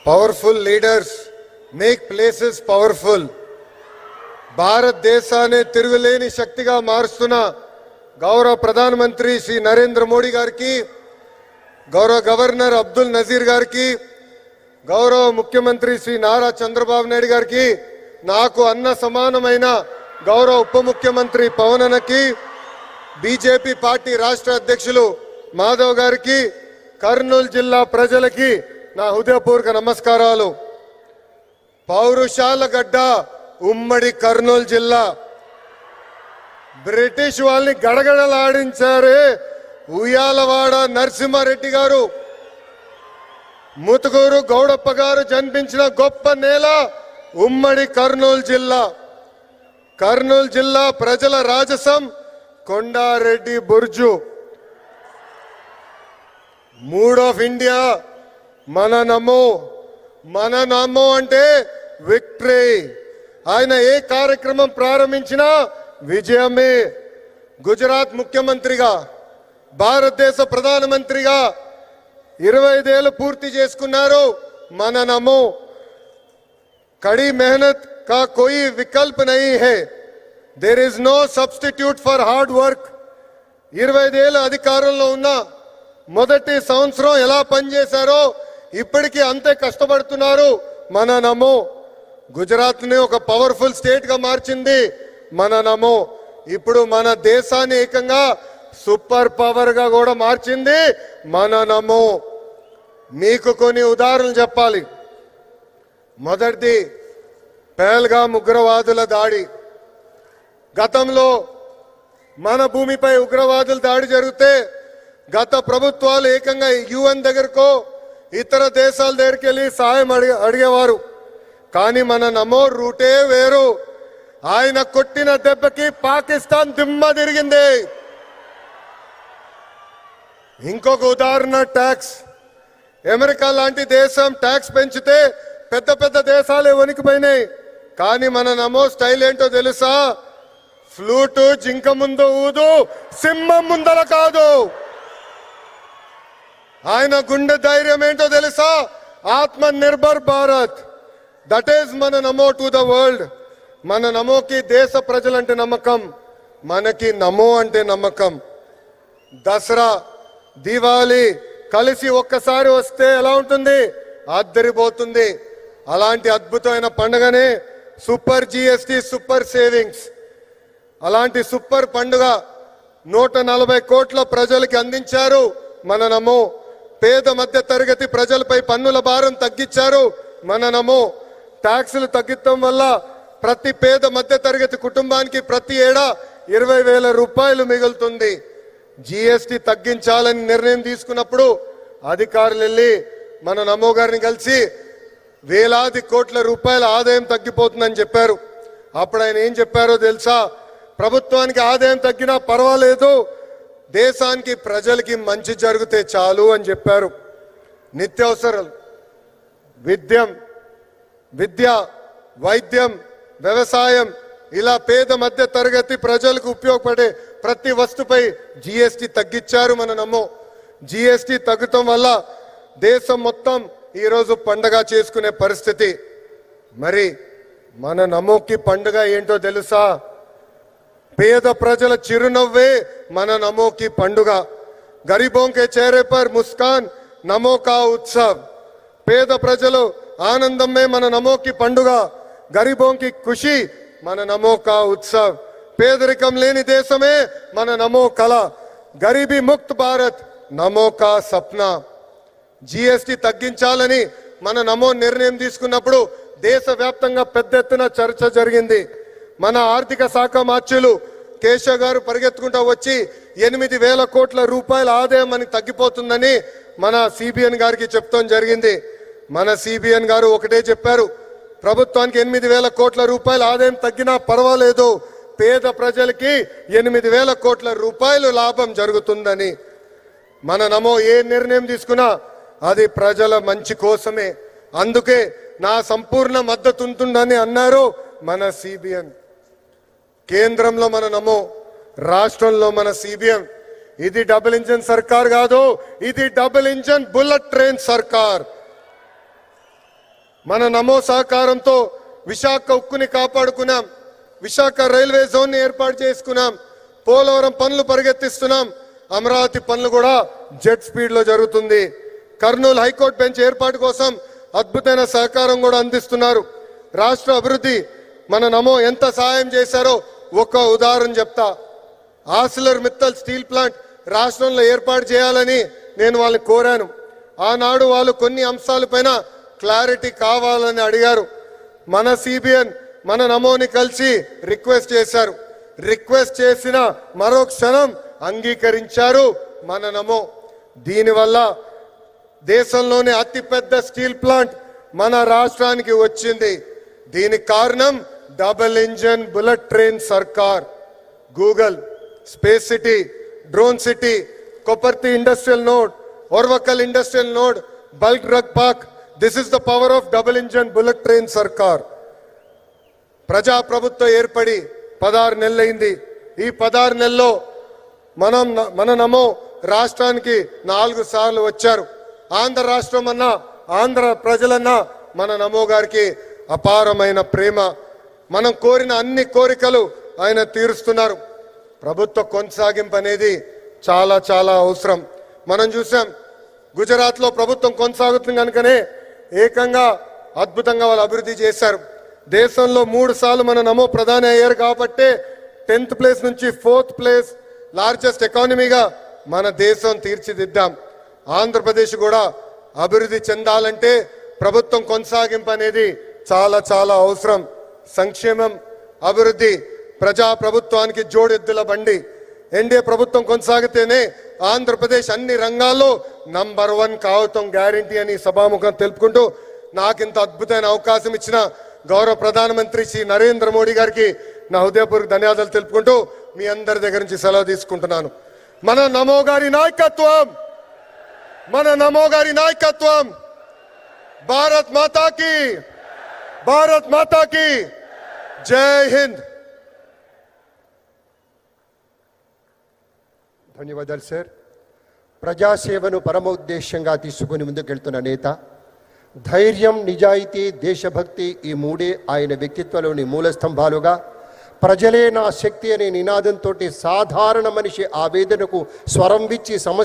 Powerful leaders make places powerful. భారతదేశాన్ని తిరుగులేని శక్తిగా మారుస్తున్న గౌరవ ప్రధానమంత్రి శ్రీ నరేంద్ర మోడీ గారికి, గౌరవ గవర్నర్ అబ్దుల్ నజీర్ గారికి, గౌరవ ముఖ్యమంత్రి శ్రీ నారా చంద్రబాబు నాయుడు గారికి, నాకు అన్న సమానమైన గౌరవ ఉప ముఖ్యమంత్రి పవన్ అన్నకి, బీజేపీ పార్టీ రాష్ట్ర అధ్యక్షులు మాధవ్ గారికి, కర్నూలు జిల్లా ప్రజలకి నా హృదయపూర్వక నమస్కారాలు. పౌరుషాల గడ్డ ఉమ్మడి కర్నూలు జిల్లా. బ్రిటిష్ వాళ్ళని గడగడలాడించారే ఉయ్యాలవాడ నరసింహారెడ్డి గారు, ముతుకూరు గౌడప్ప గారు జన్మించిన గొప్ప నేల ఉమ్మడి కర్నూలు జిల్లా. కర్నూలు జిల్లా ప్రజల రాజసం కొండారెడ్డి బుర్జు. మూడ్ ఆఫ్ ఇండియా మన నమో అంటే విక్టరీ. ఆయన ఏ కార్యక్రమం ప్రారంభించినా విజయమే. గుజరాత్ ముఖ్యమంత్రిగా, భారతదేశ ప్రధానమంత్రిగా 25 ఏళ్ళు పూర్తి చేసుకున్నారు. మన నమో. కड़ी मेहनत का कोई विकल्प नहीं है. There is no substitute for hard work. 25 ఏళ్ళు అధికారంలో ఉన్న మొదటి సంవత్సరం ఎలా పనిచేశారో ఇప్పటికీ అంతే కష్టపడుతున్నారు. మన నమో. గుజరాత్ ని ఒక పవర్ఫుల్ స్టేట్ గా మార్చింది మన నమో. ఇప్పుడు మన దేశాన్ని ఏకంగా సూపర్ పవర్ గా కూడా మార్చింది మన నమో. మీకు కొన్ని ఉదాహరణలు చెప్పాలి. మొదటిది పహల్గాం ఉగ్రవాదుల దాడి. గతంలో మన భూమిపై ఉగ్రవాదుల దాడి జరిగితే గత ప్రభుత్వాలు ఏకంగా యుఎన్ దగ్గరకో ఇతర దేశాల దగ్గరికి వెళ్ళి సాయం అడిగేవారు. కానీ మన నమో రూటే వేరు. ఆయన కొట్టిన దెబ్బకి పాకిస్తాన్ దిమ్మ తిరిగింది. ఇంకొక ఉదాహరణ ట్యాక్స్. అమెరికా లాంటి దేశం ట్యాక్స్ పెంచితే పెద్ద పెద్ద దేశాలే వణికిపోయినాయి. కానీ మన నమో స్టైల్ ఏంటో తెలుసా? ఫ్లూటు జింక ముందు ఊదు, సింహం ముందల కాదు. ఆయన గుండె ధైర్యం ఏంటో తెలుసా? ఆత్మ నిర్భర్ భారత్. దట్ ఈస్ మన నమో టు ద వరల్డ్. మన నమోకి దేశ ప్రజలంటే నమ్మకం, మనకి నమో అంటే నమ్మకం. దసరా, దీవాలి కలిసి ఒక్కసారి వస్తే ఎలా ఉంటుంది? అద్దరిపోతుంది. అలాంటి అద్భుతమైన పండుగనే సూపర్ జిఎస్టి, సూపర్ సేవింగ్స్. అలాంటి సూపర్ పండుగ 140 కోట్ల ప్రజలకి అందించారు మన నమో. పేద మధ్య తరగతి ప్రజలపై పన్నుల భారం తగ్గించారు మన నమో. ట్యాక్సులు తగ్గించడం వల్ల ప్రతి పేద మధ్య తరగతి కుటుంబానికి ప్రతి ఏడా 20,000 రూపాయలు మిగులుతుంది. జిఎస్టి తగ్గించాలని నిర్ణయం తీసుకున్నప్పుడు అధికారులు వెళ్ళి మన నమో గారిని కలిసి వేలాది కోట్ల రూపాయల ఆదాయం తగ్గిపోతుందని చెప్పారు. అప్పుడు ఆయన ఏం చెప్పారో తెలుసా? ప్రభుత్వానికి ఆదాయం తగ్గినా పర్వాలేదు, దేశానికి ప్రజలకి మంచి జరిగితే చాలు అని చెప్పారు. నిత్యావసరాలు, విద్య, వైద్యం, వ్యవసాయం, ఇలా పేద మధ్య తరగతి ప్రజలకు ఉపయోగపడే ప్రతి వస్తుపై జిఎస్టి తగ్గించారు మన నమో. జిఎస్టి తగ్గటం వల్ల దేశం మొత్తం ఈరోజు పండగ చేసుకునే పరిస్థితి. మరి మన నమోకి పండుగ ఏంటో తెలుసా? పేద ప్రజల చిరునవ్వే మన నమోకి పండుగ. గరీబోं के चेहरे पर मुस्कान నమో కా ఉత్సవ్. పేద ప్రజలు ఆనందమే మన నమోకి పండుగ. గరీబోं की खुशी మన నమో కా ఉత్సవ్. పేదరికం లేని దేశమే మన నమో కళ. గరీబీ ముక్త భారత్ నమో కా సప్నా. జిఎస్టి తగ్గించాలని మన నమో నిర్ణయం తీసుకున్నప్పుడు దేశవ్యాప్తంగా పెద్ద ఎత్తున చర్చ జరిగింది. మన ఆర్థిక శాఖ మార్చులు కేశవ్ గారు పరిగెత్తుకుంటూ వచ్చి 8,000 కోట్ల రూపాయల ఆదాయం మనకి తగ్గిపోతుందని మన సిబిఎన్ గారికి చెప్తాం జరిగింది. మన సిబిఎన్ గారు ఒకటే చెప్పారు, ప్రభుత్వానికి 8,000 కోట్ల రూపాయల ఆదాయం తగ్గినా పర్వాలేదు, పేద ప్రజలకి 8,000 కోట్ల రూపాయలు లాభం జరుగుతుందని. మన నమో ఏ నిర్ణయం తీసుకున్నా అది ప్రజల మంచి కోసమే. అందుకే నా సంపూర్ణ మద్దతు ఉంటుందని అన్నారు మన సిబిఎన్. కేంద్రంలో మన నమో, రాష్ట్రంలో మన సిబిఎన్. ఇది డబుల్ ఇంజన్ సర్కార్ కాదు, ఇది డబుల్ ఇంజన్ బుల్లెట్ ట్రైన్ సర్కార్. మన నమో సహకారంతో విశాఖ ఉక్కుని కాపాడుకున్నాం, విశాఖ రైల్వే జోన్ ని ఏర్పాటు చేసుకున్నాం, పోలవరం పనులు పరిగెత్తిస్తున్నాం, అమరావతి పనులు కూడా జెట్ స్పీడ్ లో జరుగుతుంది. కర్నూలు హైకోర్టు బెంచ్ ఏర్పాటు కోసం అద్భుతమైన సహకారం కూడా అందిస్తున్నారు. రాష్ట్ర అభివృద్ధి మన నమో ఎంత సహాయం చేశారో ఒక ఉదాహరణ చెప్తా. ఆర్సిలర్ మిత్తల్ స్టీల్ ప్లాంట్ రాష్ట్రంలో ఏర్పాటు చేయాలని నేను వాళ్ళని కోరాను. ఆనాడు వాళ్ళు కొన్ని అంశాలపైన క్లారిటీ కావాలని అడిగారు. మన సిబిఎన్ మన నమోని కలిసి రిక్వెస్ట్ చేశారు. రిక్వెస్ట్ చేసిన మరో క్షణం అంగీకరించారు మన నమో. దీనివల్ల దేశంలోనే అతిపెద్ద స్టీల్ ప్లాంట్ మన రాష్ట్రానికి వచ్చింది. దీనికి కారణం డబుల్ ఇంజన్ బుల్లెట్ ట్రైన్ సర్కార్. Google, space city, drone city, Kopparthi industrial node, Orvakal industrial node, bulk drug park. This is the power of double engine bullet train సర్కార్. ప్రజాప్రభుత్వం ఏర్పడి 16 నెలలైంది. ఈ 16 నెలల్లో మన నమో రాష్ట్రానికి 4 సార్లు వచ్చారు. ఆంధ్ర రాష్ట్రం అన్నా, ఆంధ్ర ప్రజలన్నా మన నమో గారికి అపారమైన ప్రేమ. మనం కోరిన అన్ని కోరికలు ఆయన తీరుస్తున్నారు. ప్రభుత్వ కొనసాగింపు అనేది చాలా చాలా అవసరం. మనం చూసాం గుజరాత్ లో ప్రభుత్వం కొనసాగుతుంది కనుకనే ఏకంగా అద్భుతంగా వాళ్ళు అభివృద్ధి చేశారు. దేశంలో 3 సార్లు మన నమో ప్రధాని అయ్యారు కాబట్టి 10th ప్లేస్ నుంచి 4th ప్లేస్ లార్జెస్ట్ ఎకానమీగా మన దేశం తీర్చిదిద్దాం. ఆంధ్రప్రదేశ్ కూడా అభివృద్ధి చెందాలంటే ప్రభుత్వం కొనసాగింపు అనేది చాలా చాలా అవసరం. సంక్షేమం, అభివృద్ధి ప్రజా ప్రభుత్వానికి జోడెద్దుల బండి. ఎన్డీఏ ప్రభుత్వం కొనసాగితేనే ఆంధ్రప్రదేశ్ అన్ని రంగాల్లో నంబర్ 1 కావటం గ్యారంటీ అని సభాముఖం తెలుపుకుంటూ నాకింత అద్భుతమైన అవకాశం ఇచ్చిన గౌరవ ప్రధానమంత్రి శ్రీ నరేంద్ర మోడీ గారికి నా హృదయపూర్వక ధన్యవాదాలు తెలుపుకుంటూ మీ అందరి దగ్గర నుంచి సెలవు తీసుకుంటున్నాను. మన నమో గారి నాయకత్వం, మన నమో గారి నాయకత్వం. భారత్ మాతాకి, భారత్ మాతాకి జై హింద్. ధన్యవాదాలు సార్. ప్రజాసేవను పరమోద్దేశంగా తీసుకుని ముందుకెళ్తున్న నేత. ధైర్యం, నిజాయితీ, దేశభక్తి ఈ మూడే ఆయన వ్యక్తిత్వంలోని మూల స్తంభాలుగా ప్రజలే నా శక్తి అనే నినాదంతో సాధారణ మనిషి ఆవేదనకు స్వరం ఇచ్చి సమస్య